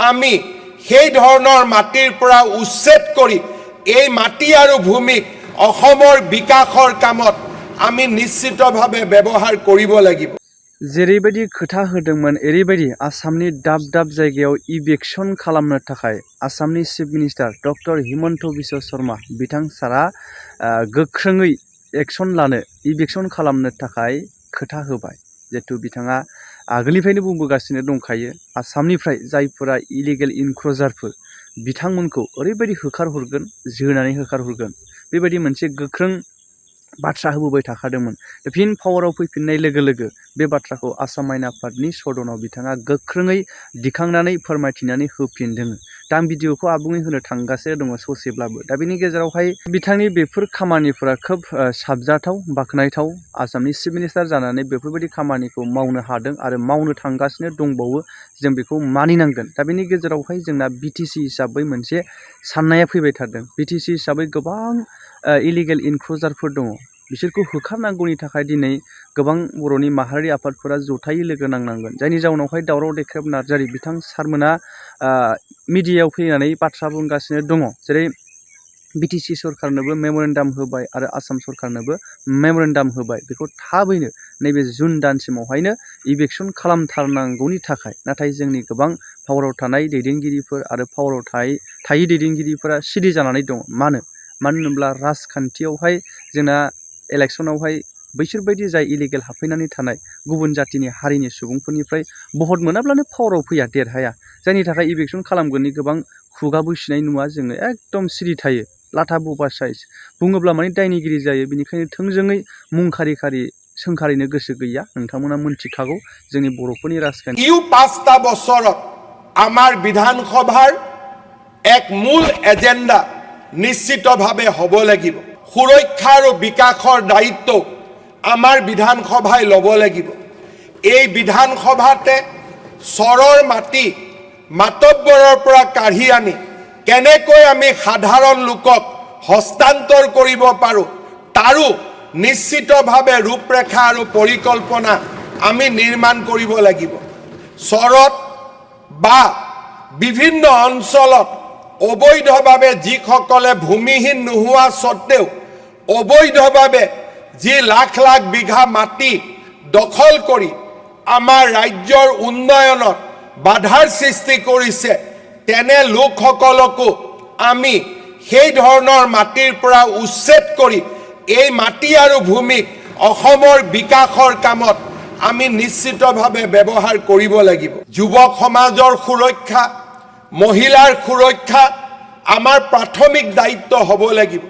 আমি সেই ধৰণৰ মাটিৰ পৰা উচ্ছেদ কৰি এই মাটি আৰু ভূমিক অসমৰ বিকাশৰ কামত আমি নিশ্চিতভাৱে ব্যৱহাৰ কৰিব লাগিব। जेरैबायदि खोथा होदोंमोन एरैबायदि आसामनि दाब दाब जायगायाव इभेक्सन खालामनो थाखाय आसामनि chief minister doctor Himanta Biswa Sharma बिथां सारा गोख्रोङै एक्सन लानो इभेक्सन खालामनो थाखाय खोथा होबाय। जिहेतु बिथाङा आगोलनिफ्रायनो बुंबोगासिनो दंखायो आसामनिफ्राय जायफोरा इलिगेल इनक्ल'जारफोर बिथांमोनखौ ओरैबायदि होखारहरगोन जोनानै होखारहरगोन बेबायदि मोनसे गोख्रों बाथ्रा होबोबाय थाखादोंमोन। फिन पावाराव फैफिननाय लोगो लोगो बे बाथ्राखौ आसाम आयेन आफादनि सदनाव बिथाङा गोख्रोङै दिखांनानै फोरमायथिनानै होफिनदों। दा आं भिडिअखौ आबुङै होनो थांगासिनो दङ ससेब्लाबो। दा बेनि गेजेरावहाय बिथांनि बेफोर खामानिफोरा खोब साबजाथाव बाख्नायथाव। आसामनि चिफ मिनिस्टार जानानै बेफोरबायदि खामानिखौ मावनो हादों आरो मावनो थांगासिनो दंबावो, जों बेखौ मानिनांगोन। दा बेनि गेजेरावहाय जोंना बिटिसि हिसाबै मोनसे साननाया फैबाय थादों। बिटिसि हिसाबै गोबां इलिगेल इनक्ल'जारफोर दङ, बिसोरखौ होखारनांगौनि थाखाय दिनै गोबां बर'नि माहारि आफादफोरा जथायै लोगो नांनांगोन। जायनि जाउनावहाय दावराव देख्रेब नार्जारि बिथां सारमोना मिडियायाव फैनानै बाथ्रा बुंगासिनो दङ। जेरै बिटिसि सरकारनोबो मेम'रेन्डाम होबाय आरो आसाम सरकारनोबो मेम'रेन्डाम होबाय बेखौ थाबैनो नैबे जुन दानसिमावहायनो इभेक्सन खालामथारनांगौनि थाखाय। नाथाय जोंनि गोबां पावाराव थानाय दैदेनगिरिफोर आरो पावाराव थायै दैदेनगिरिफोरा सिरि जानानै दङ। मानो होनोब्ला राजखान्थियावहाय जोंना इलेक्सनावहाय बैसोरबायदि जाय इलिगेल हाबफैनानै थानाय गुबुन जातिनि हारिनि सुबुंफोरनिफ्राय भट मोनाब्लानो पावाराव फैया, देरहाया। जायनि थाखाय इभेक्सन खालामगोननि गोबां खुगा बुसिनाय नुवा, जोङो एकदम सिरि थायो, लाथा बबा साइज बुङोब्ला माने दायनिगिरि जायो। बेनिखायनो थोंजोङै मुं खारि सोंखारिनो गोसो गैया। नोंथांमोना मोनथिखागौ जोंनि बर'फोरनि राजखान्थि। 5টা বছৰত আমাৰ বিধানসভাৰ এক মূল এজেণ্ডা নিশ্চিতভাৱে হ'ব লাগিব। সুৰক্ষা আৰু বিকাশৰ দায়িত্ব আমাৰ বিধানসভাই ল'ব লাগিব। এই বিধানসভাতে চৰৰ মাটি মাতব্বৰৰ পৰা কাঢ়ি আনি কেনেকৈ আমি সাধাৰণ লোকক হস্তান্তৰ কৰিব পাৰোঁ তাৰো নিশ্চিতভাৱে ৰূপৰেখা আৰু পৰিকল্পনা আমি নিৰ্মাণ কৰিব লাগিব। চৰত বা বিভিন্ন অঞ্চলত অবৈধভাৱে যিসকলে ভূমিহীন নোহোৱা স্বত্তেও অবৈধভাৱে যি লাখ লাখ বিঘা মাটি দখল কৰি আমাৰ ৰাজ্যৰ উন্নয়নত বাধাৰ সৃষ্টি কৰিছে, তেনে লোকসকলকো আমি সেই ধৰণৰ মাটিৰ পৰা উচ্ছেদ কৰি এই মাটি আৰু ভূমিক অসমৰ বিকাশৰ কামত আমি নিশ্চিতভাৱে ব্যৱহাৰ কৰিব লাগিব। যুৱক সমাজৰ সুৰক্ষা, মহিলাৰ সুৰক্ষা আমাৰ প্ৰাথমিক দায়িত্ব হ'ব লাগিব।